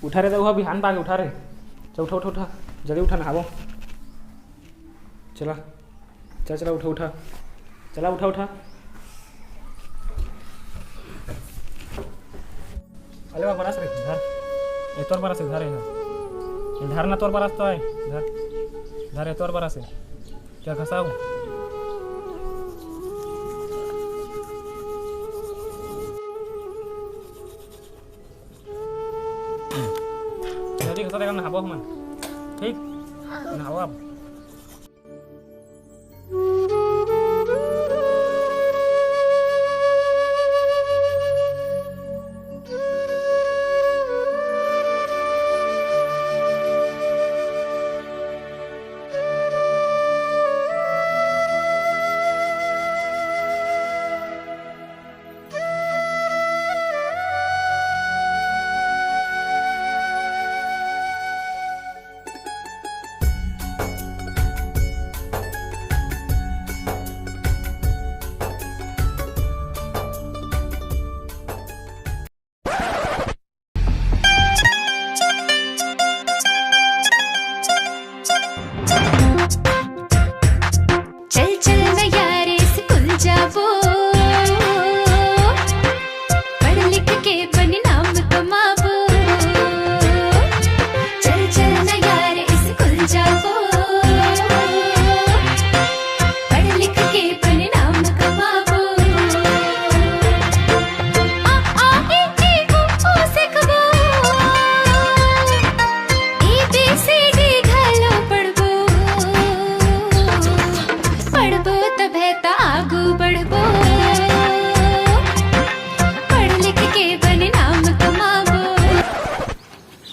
उठा रे तो बिहान पाके उठा रे। चल उठा उठा उठा जल्दी उठा नहावो। चला चल चला उठा उठा चला उठा उठा। अरे वाह बरास रे धर ये तोर बरास धर ये धर ना तोर बरास तो है धर धर ये तोर बरास है क्या घसाओ। जल्दी घसा देगा नहाबो हम ठीक नहाओ अब।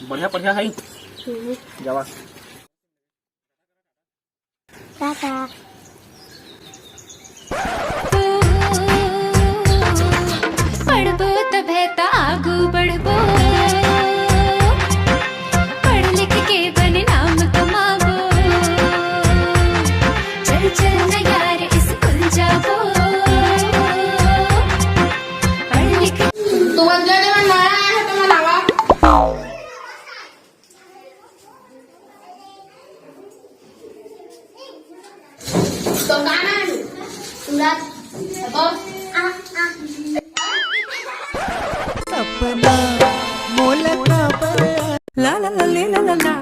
बढ़िया बढ़िया है जावा टाटा। पढ़बो तब है ता आगू बढ़बो पढ़ लिख के बने नाम कमाबो चल चल न यार स्कूल जाबो पढ़ लिख। तू अंजलि में नया आया है तो मनावा तो गाना है सूरज बॉस सपना मोल का पर ला ला ला ला ला ला।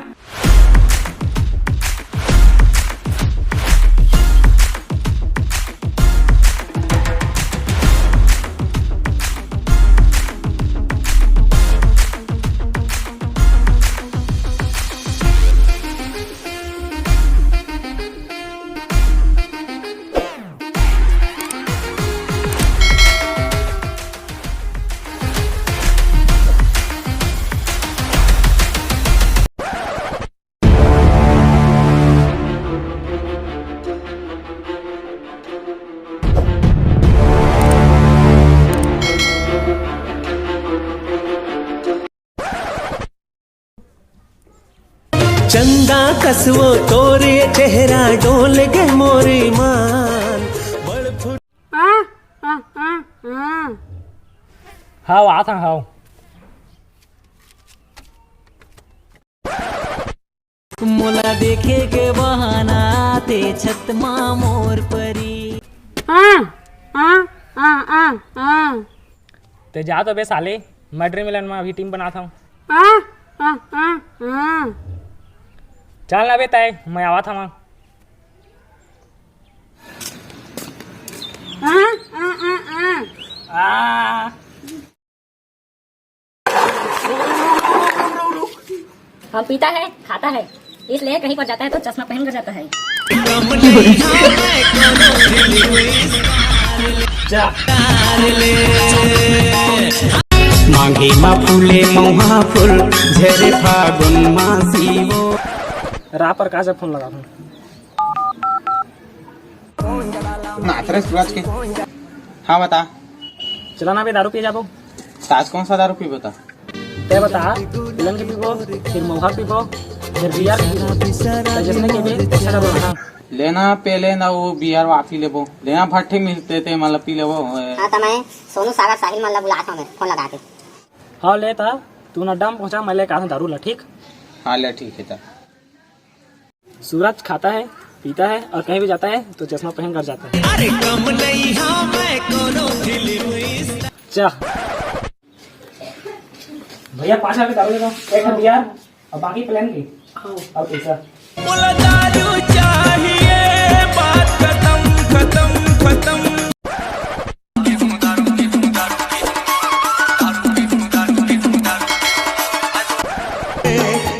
चंदा कसवो तोरे चेहरा डोल गे मोरी मान बड़ फुट हाँ आ था हाँ मोला देखे के बहाना ते छत मा मोर परी ते जा तो बे साले मैं ड्रीम इलेवन में अभी टीम बनाता हूँ। चल ना बेटा मैं आवा था वहाँ हम पीता है खाता है इसलिए कहीं पर जाता है तो चश्मा पहन कर जाता है। मांगे मा फूले मौहा फूल झरे फागुन मासीवो राह पर कहाँ से फोन लगा दूँ नाथरे सूरज के। हाँ बता चला ना बे दारू पी जाबो। ताज कौन सा दारू पी बता ते बता पिलन के पीबो फिर महुआ पीबो फिर बियर पीबो जिसने के भी अच्छा डबो ना लेना पहले ना वो बियर वाफी लेबो लेना भट्टे मिलते थे मतलब पी लेबो। हाँ तो मैं सोनू सागर साहिल मल्ला बुला था मैं फोन लगा के। हाँ ले था तू ना डम पहुंचा, मैं लेकर आता हूं दारू ला, ठीक? हाँ ले ठीक है। सूरज खाता है, पीता है और कहीं भी जाता है तो चश्मा पहन कर जाता है। अरे कम नहीं हाँ मैं कोनो फिल्म चा भैया 5 हजार की दारू देगा, 1 हाथ बियर और बाकी प्लान की और पैसा। बोला दारू चाहिए, बात खत्म खत्म खत्म।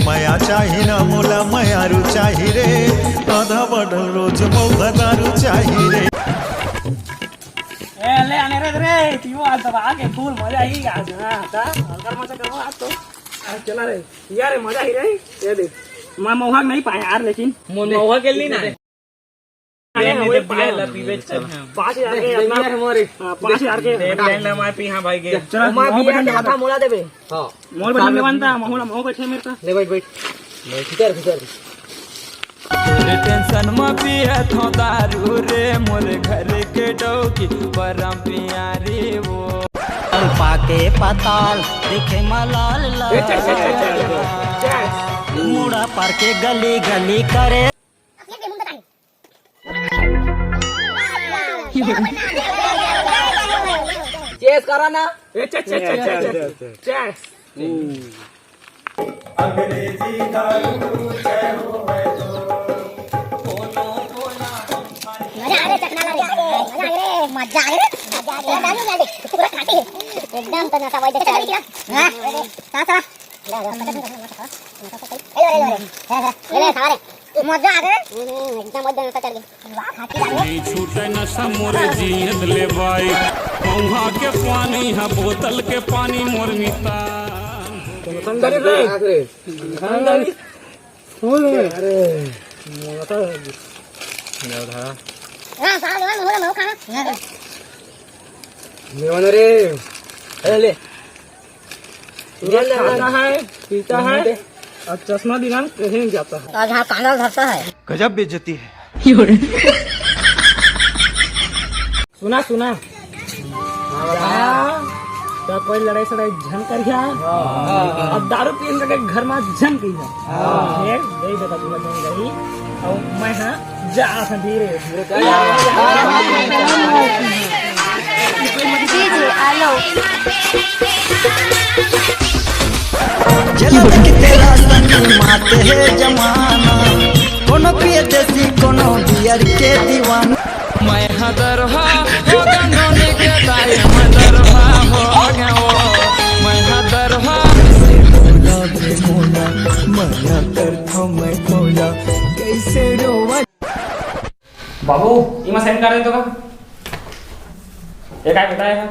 माया चाही ना मोला मायारू चाही रे, आधा बडल रोज मौका दारू चाही रे। ए ले आने रे तीनों आज दबा के फुल मजा ही आज। हां ता हल्का मजा करो आज तो। आज चला रे यार, मजा ही रे। ये देख मैं मौका नहीं पाया यार, लेकिन मौका के लिए ना अरे पाए ला पीवे 5000 के अपना हमारे 5000 के लेन ला मैं पी। हां भाई के चलो मैं भी आता मोला देबे। हां मोल बैठ में बनता मोला मोह बैठे मेरे का ले बैठ भीतर टेंशन में पिया थो दारू रे, मोर घर के डौकी परम प्यारी वो पाके पताल देखे मलाल ला मुड़ा पार के गली गली करे। चेस करा ना चेस अंग्रेजी दारू चाहो है तो मजा आ रे पूरा खाटी एकदम तो नशा वही देखा हां सासा ले सारे मजा आ रे एकदम वही नशा चल गई। वाह खाटी छूटे नशा मोरे जीत ले भाई, पौहा के पानी है बोतल के पानी मोर मिता संदरी रे संदरी फूल अरे मोटा नेवधा हां साला मोला खा नेवन रे ले खाता है, पीता है और चश्मा दिना कहीं जाता है। और यहाँ कांदा धरता है। गजब बेइज्जती है। सुना तो कोई लड़ाई सड़ाई झन कर गया और दारू पीन के घर में झन की है फिर यही बता दूंगा गई और मैं हाँ जा धीरे जी आलो चलो कि तेरा संग माते है जमाना, कोनो पिए देसी कोनो बियर के दीवाना। मैं हदरहा हो गंगोनी के ताई हदरहा हो गया वो, मैं हदरहा मोला बे मोला मना कर थो मैं मोला कैसे रोवा। बाबू इमा सेंड कर दे तो का एक आए बताया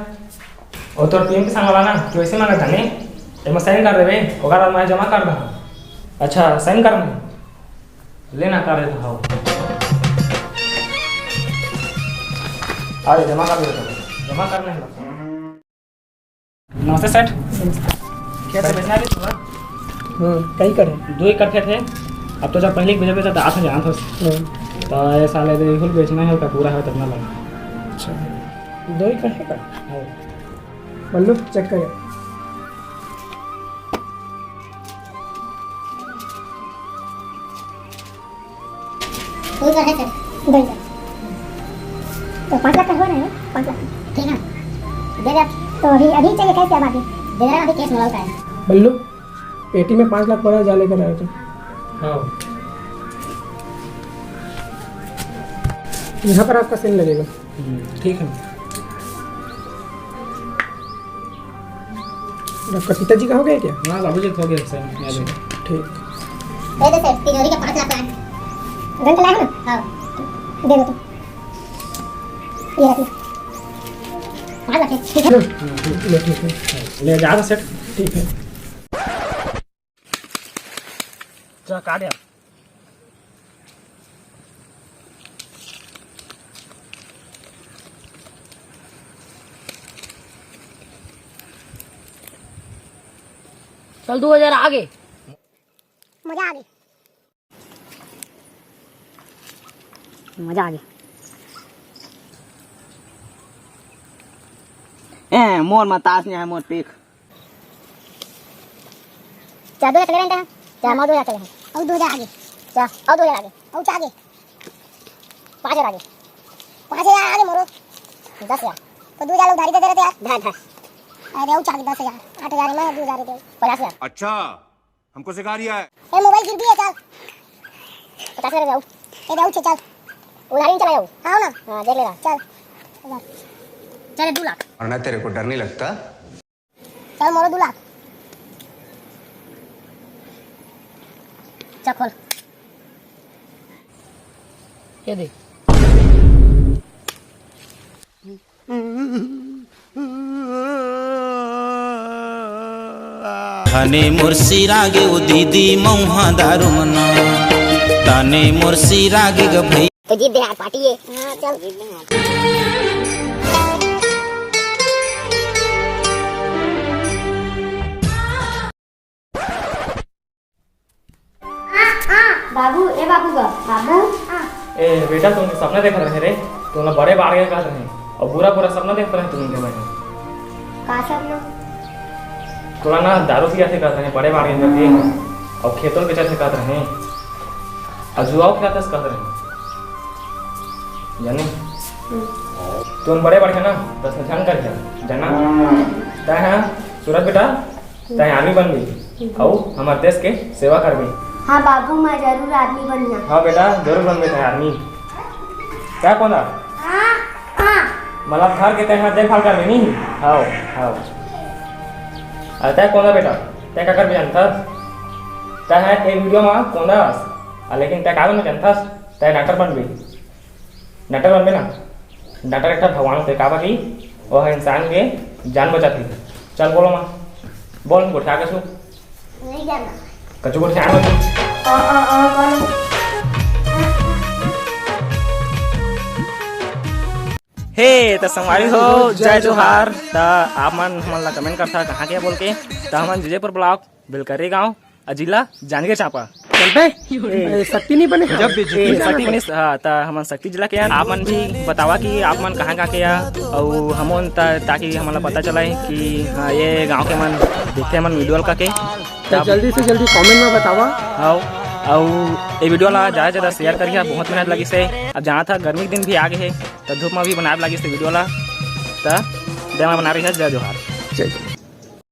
और तो टीम के संग वाला ना कि वैसे मांगा जाने इमा सेंड कर देबे ओकर बाद मैं जमा कर दूं। अच्छा सेंड करना लेना कर दे हां अरे जमा कर दे जमा करना है। नमस्ते सेठ क्या से बेचना है थोड़ा कहीं करे 2 एकड़ थे अब तो जब पहले भेजे बेचा तो 8 जान था तो ऐसा ले दे फुल बेचना है का पूरा है तब ना लगा। अच्छा 2 एकड़ है का बल्लू चेक कर कोई है सर 2 तो 5 लाख का हो रहा है 5 लाख ठीक है दे दे तो अभी चाहिए कैसे अब आगे दे रहा अभी केस मोबाइल का है। बल्लू पेटी में 5 लाख पड़ा जा लेकर आए तो हाँ यहाँ पर आपका सेल लगेगा। ठीक है आपका पिताजी का हो गया क्या? हाँ बाबू जी हो गया सर। ठीक दे दे सर तिजोरी का 5 लाख का रंग लाया ना हाँ दे दो तो ये रखिए 5 लाख ठीक है ठीक है ले जा सेट ठीक है चल काट यार चल 2000 आगे मजा आ गई मजा आ गई मोर मतास ने है मोर पेख चार 2000 चले रहे हैं चार 2000 चले हैं और 2000 आगे चार और 2000 आगे और चार आगे 5000 आगे 5000 आगे मोरो 10000 तो 2000 लोग उधारी दे रहे थे यार धा अरे और चार 10000 8000 में 2000 दे 50000 अच्छा हमको सिखा रिया है ए मोबाइल गिर भी है चल 50000 जाओ ए जाओ चल उधारी चला जाओ आओ ना हां देख लेगा चल चल 2 लाख वरना तेरे को डर नहीं लगता चल मोरो 2 लाख चल खोल ये देख थाने मुर्सी रागे ओ दीदी मौहा दारू मना ताने मुर्सी रागे ग भाई तो जीत दे यार पार्टी है हां चल जीत दे बाबू ए बाबू का बाबू ए बेटा तुम सपना देख रहे रे तुम बड़े बाढ़ गए कहते हैं और पूरा पूरा सपना देख रहे हैं तुम के मैंने का सब लोग थोड़ा ना दारू पिया से कहते हैं बड़े बाढ़ गए और खेतों के चलते कहते हैं और जुआओ खिलाते कहते हैं जानी तुम बड़े बाढ़ ना बस ध्यान कर जाना तय है सूरज बेटा तय आर्मी बन गई और हमारे देश के सेवा कर गई हाँ बाबू मैं जरूर आदमी बनना हाँ बेटा जरूर बन गए आर्मी क्या कौन मतलब घर के तय देखभाल कर नहीं हाँ हाँ तय कौन बेटा तय का कर भी जानता तय है एक वीडियो में कौन लेकिन तय कागज में जानता तय डॉक्टर बन गई डॉक्टर बन गए ना डॉक्टर एक भगवान होते काबा की वह इंसान के जान बचाती चल बोलो माँ बोल गोठा के सु नहीं जाना कचू गोठा आना हे तो संगवारी हो जय जोहार तो आप मन हमन ला कमेंट करता कहाँ के बोल के तो हमन विजयपुर ब्लॉक बेलकरी गांव जिला जांजगीर चांपा चलते शक्ति नहीं बने शक्ति बने हाँ तो हमन शक्ति जिला के आप मन भी बतावा कि आप मन कहाँ के और हमन ताकि हमन ला पता चला कि हाँ ये गांव के मन देखते हमन वीडियो का के जल्दी से जल्दी कमेंट में बतावा और ये वीडियो ला ज़्यादा से ज़्यादा शेयर करिए बहुत मेहनत लगी से अब जहाँ था गर्मी के दिन भी आगे है तो धूप में भी बनाए लगी से वीडियो ला तो देवा बना रही है जय जोहार जय